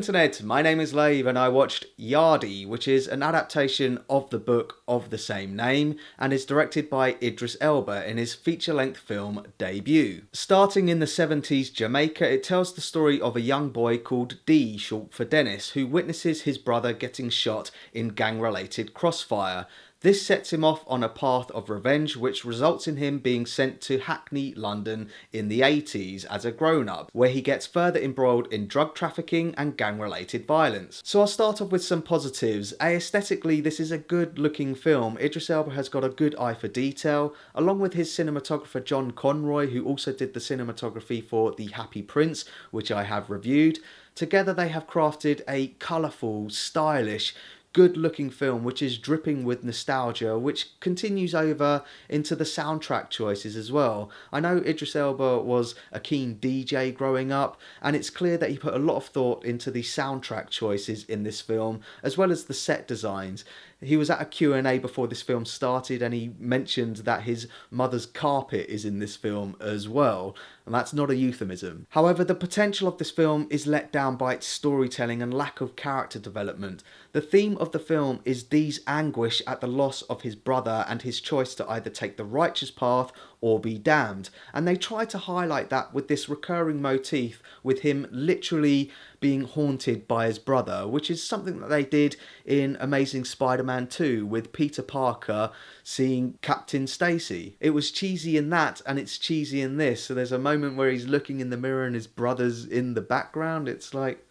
Internet, my name is Lave and I watched Yardie, which is an adaptation of the book of the same name and is directed by Idris Elba in his feature-length film debut. Starting in the 70s Jamaica, it tells the story of a young boy called D, short for Dennis, who witnesses his brother getting shot in gang-related crossfire. This sets him off on a path of revenge, which results in him being sent to Hackney, London in the 80s as a grown-up, where he gets further embroiled in drug trafficking and gang-related violence. So I'll start off with some positives. Aesthetically, this is a good-looking film. Idris Elba has got a good eye for detail, along with his cinematographer John Conroy, who also did the cinematography for The Happy Prince, which I have reviewed. Together they have crafted a colourful, stylish, good-looking film which is dripping with nostalgia, which continues over into the soundtrack choices as well. I know Idris Elba was a keen DJ growing up, and it's clear that he put a lot of thought into the soundtrack choices in this film, as well as the set designs. He was at a Q&A before this film started and he mentioned that his mother's carpet is in this film as well, and that's not a euphemism. However, the potential of this film is let down by its storytelling and lack of character development. The theme of the film is Dee's anguish at the loss of his brother and his choice to either take the righteous path or be damned, and they try to highlight that with this recurring motif with him literally being haunted by his brother, which is something that they did in Amazing Spider-Man 2 with Peter Parker seeing Captain Stacy. It was cheesy in that and it's cheesy in this. So there's a moment where he's looking in the mirror and his brother's in the background. It's like,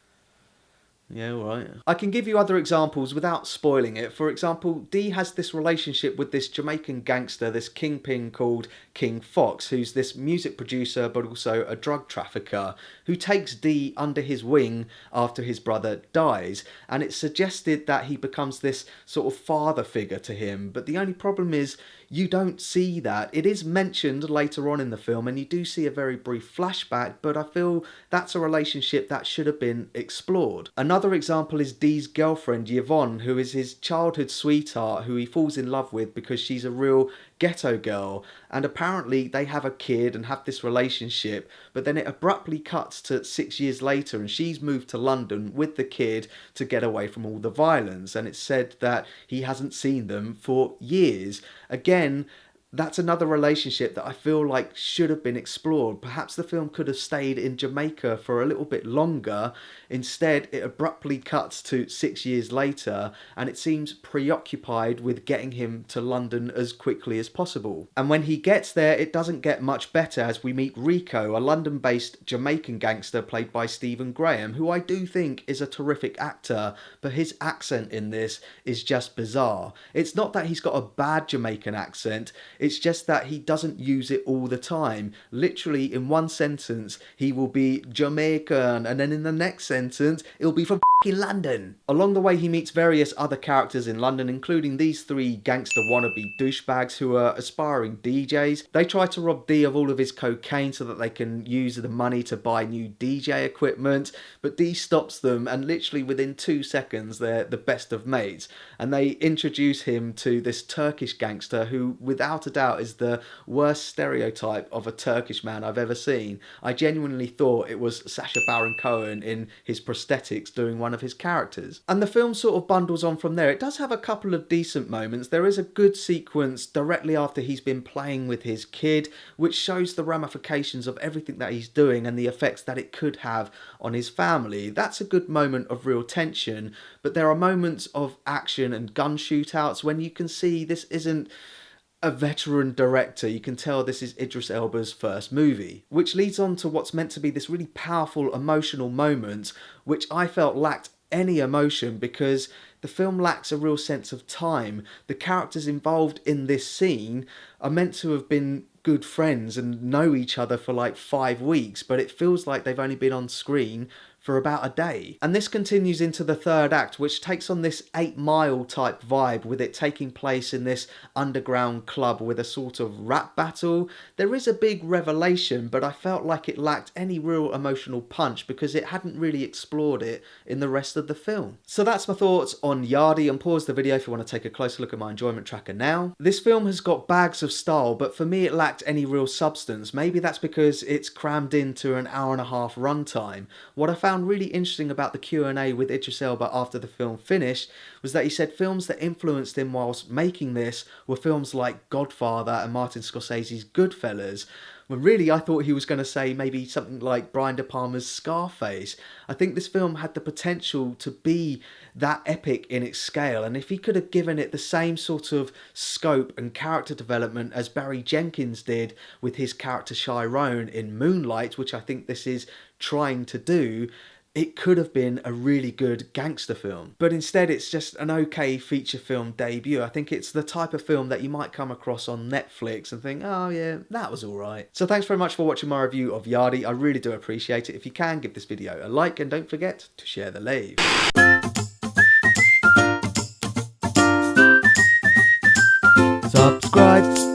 yeah, right. I can give you other examples without spoiling it. For example, Dee has this relationship with this Jamaican gangster, this kingpin called King Fox, who's this music producer but also a drug trafficker, who takes Dee under his wing after his brother dies. And it's suggested that he becomes this sort of father figure to him. But the only problem is you don't see that. It is mentioned later on in the film and you do see a very brief flashback, but I feel that's a relationship that should have been explored. Another example is Dee's girlfriend Yvonne, who is his childhood sweetheart who he falls in love with because she's a real ghetto girl, and apparently they have a kid and have this relationship, but then it abruptly cuts to 6 years later and she's moved to London with the kid to get away from all the violence, and it's said that he hasn't seen them for years. Again, that's another relationship that I feel like should have been explored. Perhaps the film could have stayed in Jamaica for a little bit longer. Instead, it abruptly cuts to 6 years later and it seems preoccupied with getting him to London as quickly as possible. And when he gets there, it doesn't get much better as we meet Rico, a London-based Jamaican gangster played by Stephen Graham, who I do think is a terrific actor, but his accent in this is just bizarre. It's not that he's got a bad Jamaican accent, it's just that he doesn't use it all the time. Literally, in one sentence, he will be Jamaican, and then in the next sentence, it'll be from f***ing London. Along the way, he meets various other characters in London, including these three gangster wannabe douchebags who are aspiring DJs. They try to rob D of all of his cocaine so that they can use the money to buy new DJ equipment, but D stops them, and literally within 2 seconds, they're the best of mates. And they introduce him to this Turkish gangster who, without a doubt, is the worst stereotype of a Turkish man I've ever seen. I genuinely thought it was Sacha Baron Cohen in his prosthetics doing one of his characters. And the film sort of bundles on from there. It does have a couple of decent moments. There is a good sequence directly after he's been playing with his kid, which shows the ramifications of everything that he's doing and the effects that it could have on his family. That's a good moment of real tension, but there are moments of action and gun shootouts when you can see this isn't a veteran director. You can tell this is Idris Elba's first movie, which leads on to what's meant to be this really powerful emotional moment, which I felt lacked any emotion because the film lacks a real sense of time. The characters involved in this scene are meant to have been good friends and know each other for like 5 weeks, but it feels like they've only been on screen for about a day. And this continues into the third act, which takes on this 8 Mile type vibe, with it taking place in this underground club with a sort of rap battle. There is a big revelation, but I felt like it lacked any real emotional punch because it hadn't really explored it in the rest of the film. So that's my thoughts on Yardie, and pause the video if you want to take a closer look at my enjoyment tracker now. This film has got bags of style, but for me it lacked any real substance. Maybe that's because it's crammed into an hour and a half runtime. What I found found really interesting about the Q&A with Idris Elba after the film finished was that he said films that influenced him whilst making this were films like Godfather and Martin Scorsese's Goodfellas, when really I thought he was going to say maybe something like Brian De Palma's Scarface. I think this film had the potential to be that epic in its scale, and if he could have given it the same sort of scope and character development as Barry Jenkins did with his character Chiron in Moonlight, which I think this is trying to do, it could have been a really good gangster film. But instead it's just an okay feature film debut. I think it's the type of film that you might come across on Netflix and think, oh yeah, that was alright. So thanks very much for watching my review of Yardie. I really do appreciate it. If you can, give this video a like and don't forget to share the Lave. Subscribe.